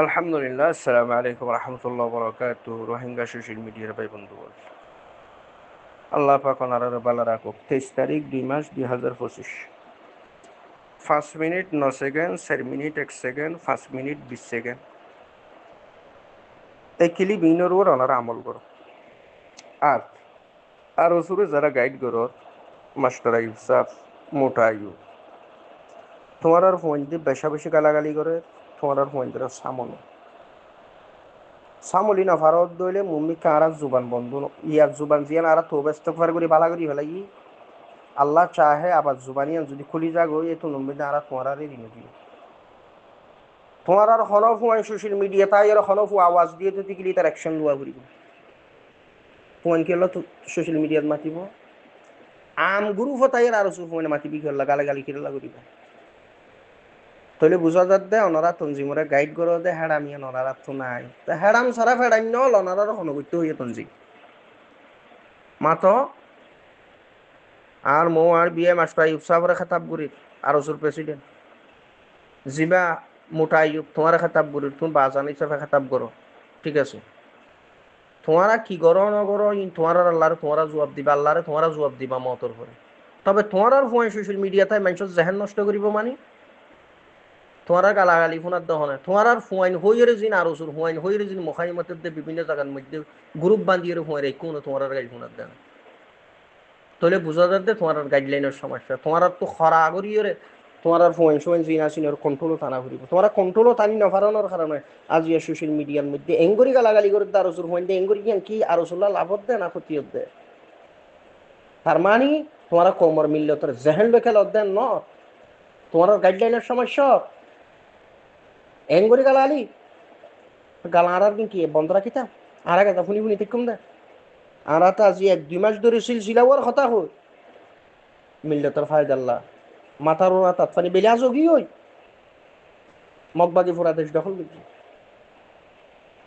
আলহামদুলিল্লাহ, আসসালামু আলাইকুম রহমতুল্লাহ বরকাত। রোহিঙ্গা সোশ্যাল মিডিয়ার ভাই বন্ধুগণ, আল্লাহ পাক ওনারা ভালো রাখুক। 23 তারিখ 2 মাস 2025, 5 minute 9 second, 4 minute 1 second, 5 minute 20 second. এই কিলি বিনোর উপর ওনারা আমল করো। আর আর ওসুরে যারা গাইড করো, মাস্টার আইব সাফ, মোটা আইব, তোমার আর ফোন দিয়ে বেশা বেশি গালাগালি করে, তোমার আর ফোন দিয়ে সামনে সামলি না ভারত দইলে মুম্মি কারা জুবান বন্ধু ইয়ার জুবান জিয়ান আর তো ব্যস্ত করে বালা করি ফেলাই। আল্লাহ চাহে আবার জুবানিয়ান যদি খুলি যাগো এ তো নম্বিদে আর তোমার আর ঋণ দিও। তোমার আর হনফু আই সোশ্যাল মিডিয়া তাই আর হনফু আওয়াজ দিয়ে যদি গেলি তার অ্যাকশন লওয়া করিব। ফোন কি হলো তো সোশ্যাল মিডিয়াত মাতিব, আম গ্রুপ তাই আর ফোনে মাতিবি কি হল্লা গালে গালি কিরলা করিব। তাহলে বুঝা যাত দে ওনারা তঞ্জিমরে গাইড করো দে হেডামিয়া ওনারা তো নাই, তা হেডাম সারা ফেডান্য ওনারা হনগত্য হইয়া তঞ্জিম মাতো। আর মো আর বিয়ে মাস্টার ইউব সাহরে খেতাব করি আর ওসুর প্রেসিডেন্ট জিবা মোটা ইউব তোমার খেতাব করি, তুমি বাজান হিসাবে খেতাব করো, ঠিক আছে। তোমারা কি করো না করো তোমার আল্লাহরে তোমারা জবাব দিবা, আল্লাহরে তোমারা জবাব দিবা মতর করে। তবে তোমার আর ফোন সোশ্যাল মিডিয়াতে মানুষের জেহেন নষ্ট করিব মানে তোমার গালাগালি ফোনার দহনে তোমার আর ফোয়াইন হইরে জিন আর ওসুর ফোয়াইন হইরে জিন মখাই মধ্যে বিভিন্ন জায়গার মধ্যে গ্রুপ বান্ধিয়ে ফোয়াই রে কোনো তোমার আর গাড়ি ফোনার দেন। তাহলে বোঝা যাচ্ছে তোমার গাইডলাইনের সমস্যা। তোমার তো খরা আগরিয়ে তোমার ফোন সোয়েন জিন আসিন কন্ট্রোলও টানা ঘুরিব। তোমার কন্ট্রোলও টানি নফারানোর কারণে আজ ইয়া সোশ্যাল মিডিয়ার মধ্যে এঙ্গরি গালাগালি করে আর ওসুর ফোন দিয়ে এঙ্গরি কি আর ওসুল্লাহ লাভত দেয় না ক্ষতি দেয়। তার মানে তোমার কোমর মিললে তোর জেহেন বেখেল অধ্যায়ন ন তোমার গাইডলাইনের সমস্যা এঙ্গরি গালালি গালা আর কি বন্ধ রাখিতা আর আগে ফুনি ফুনি ঠিক কম দে আর আজি 1-2 মাস ধরে সিলসিলাওয়ার কথা হই মিললে তোর ফায়দাল্লাহ মাথার ওরা তাত ফানি বেলে আজও কি হই মগবাগি ফোরা দেশ দখল করছি।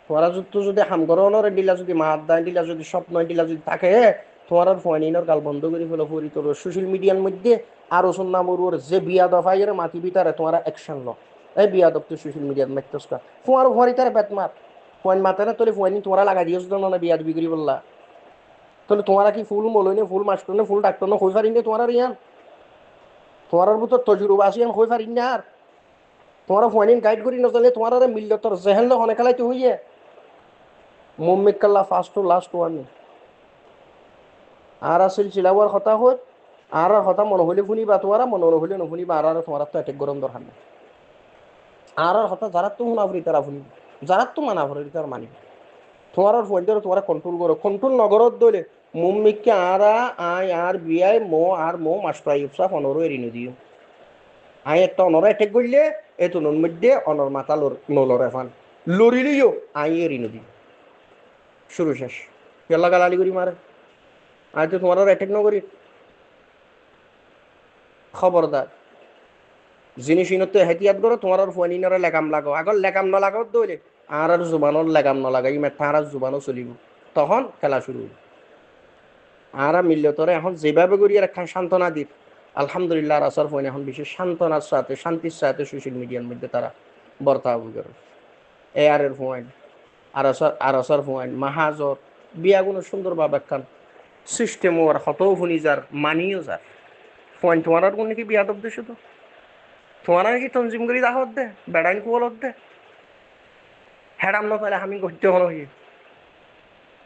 তোরা যুক্ত যদি হামগরণের ডিলা যদি মাত দায় ডিলা যদি স্বপ্ন ডিলা যদি থাকে তোমার ফয়নিনের গাল বন্ধ করে ফেলো পরি তোর সোশ্যাল মিডিয়ার মধ্যে আর ওসন নামর যে বিয়া দফাইয়ের মাতি বিতারে তোমার অ্যাকশন লো। এই বিয়া দপ তো সোশ্যাল মিডিয়ার মাইতস্কা তোমার ভরি তার বেত মাত ফোন মাতে না তোলে ফোন তোমরা লাগাই দিয়েছ না বিয়া বিক্রি বললা। তাহলে তোমারা কি ফুল মলইনে ফুল মাস্টর ফুল ডাক্তার না হই পারিনি তোমার ইয়ান তোমার ভিতর তজুরবা আসিয়ান হই পারিনি আর তোমার ফোন গাইড করি নচলে তোমার মিললে তোর জেহেন অনেক খেলাইতে হইয়ে মুম্মিক কাল্লা ফার্স্ট টু লাস্ট ওয়ান আর আসল চিলাবার কথা হত আর কথা মনে হইলে শুনিবা তোমারা মনে হইলে নুশুনিবা আর তোমার তো এটেক গরম দরকার নেই। আর কথা যারা তো শুনা ফুরি তারা শুনিব, যারা তো মানা ফুরি তার মানিব। তোমার ফোন দিয়ে তোমার কন্ট্রোল করো, কন্ট্রোল নগরত দলে মুম্মিককে আই আর বিআই মো আর মো মাস্টার ইউসা অনরও এড়িয়ে দিও। আই একটা অনর এটেক করলে এত নুন মধ্যে অনর মাথা নলরে ফান লড়িলিও আই এড়িয়ে দিও শুরু শেষ পেলা গালালি করি মারে আই তো তোমার অ্যাটেক নকরি। খবরদার জিনিস ইনতে হেতিয়াত করো তোমার ফোন ইনরে লেগাম লাগাও আগর লেগাম ন লাগাও দইলে আর জুবানোর লেগাম ন লাগাই মেথা আর জুবানও চলিব তখন খেলা শুরু হইব। আর মিললে তোরে এখন যেভাবে করি একখান সান্ত্বনা দিত আলহামদুলিল্লাহ আর আসর ফোন এখন বিশেষ সান্ত্বনার সাথে শান্তির সাথে সোশ্যাল মিডিয়ার মধ্যে তারা বর্তাবু করে। এ আর এর ফোন আর আসর ফোন মাহাজর বিয়াগুলো সুন্দরভাবে একখান সিস্টেমও আর হতও শুনি যার মানিও যার ফোন তোমার আর কোন কি বিয়াদ উদ্দেশ্য তো তোমার কি তঞ্জিম করি দাহত দে বেড়াইন কুয়ালত দে হেডাম না তাহলে আমি করতে হলো হয়ে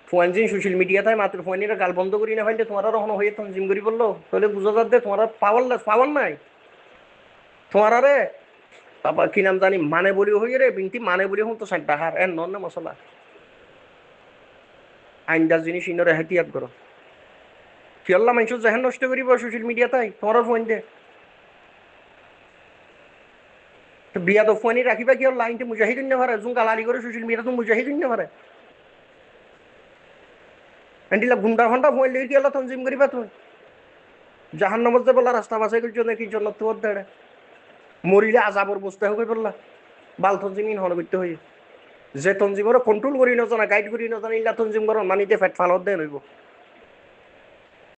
ফোন যে সোশ্যাল মিডিয়াতে মাত্র ফোনের গাল বন্ধ করি না হইলে তোমার আর হয়ে তঞ্জিম করি বললো তাহলে বুঝা যাত দে তোমার পাওয়ার নাই তোমার আরে বাবা কি নাম জানি মানে বলি হয়ে রে বিনতি মানে বলি হন তো সাইড হার এর নন মশলা আইনদার জিনিস ইনরে হেতিয়াত করো কিয়াল্লা মানুষ যেহেন নষ্ট করিব সোশ্যাল মিডিয়াতে তোমার ফোন দে বিয়া তো ফোনই রাখিবা কি লাইনতে মুজাহিদিন না পারে জুন গালালি করে সোশ্যাল মিডিয়া তো মুজাহিদিন না পারে এন্ডিলা গুন্ডা ঘন্টা ফোন লেগে কি তঞ্জিম করিবা তুমি জাহান নামত যে বললা রাস্তা বাছাই করছো নাকি জন্য তোর দেড়ে মরিলে আজাবর বসতে হবে বললা বাল তঞ্জিম হন করতে হয়ে যে তঞ্জিমর কন্ট্রোল করি নজানা গাইড করি নজানা ইল্লা তঞ্জিম করো মানিতে ফেট ফালত দেন হইব।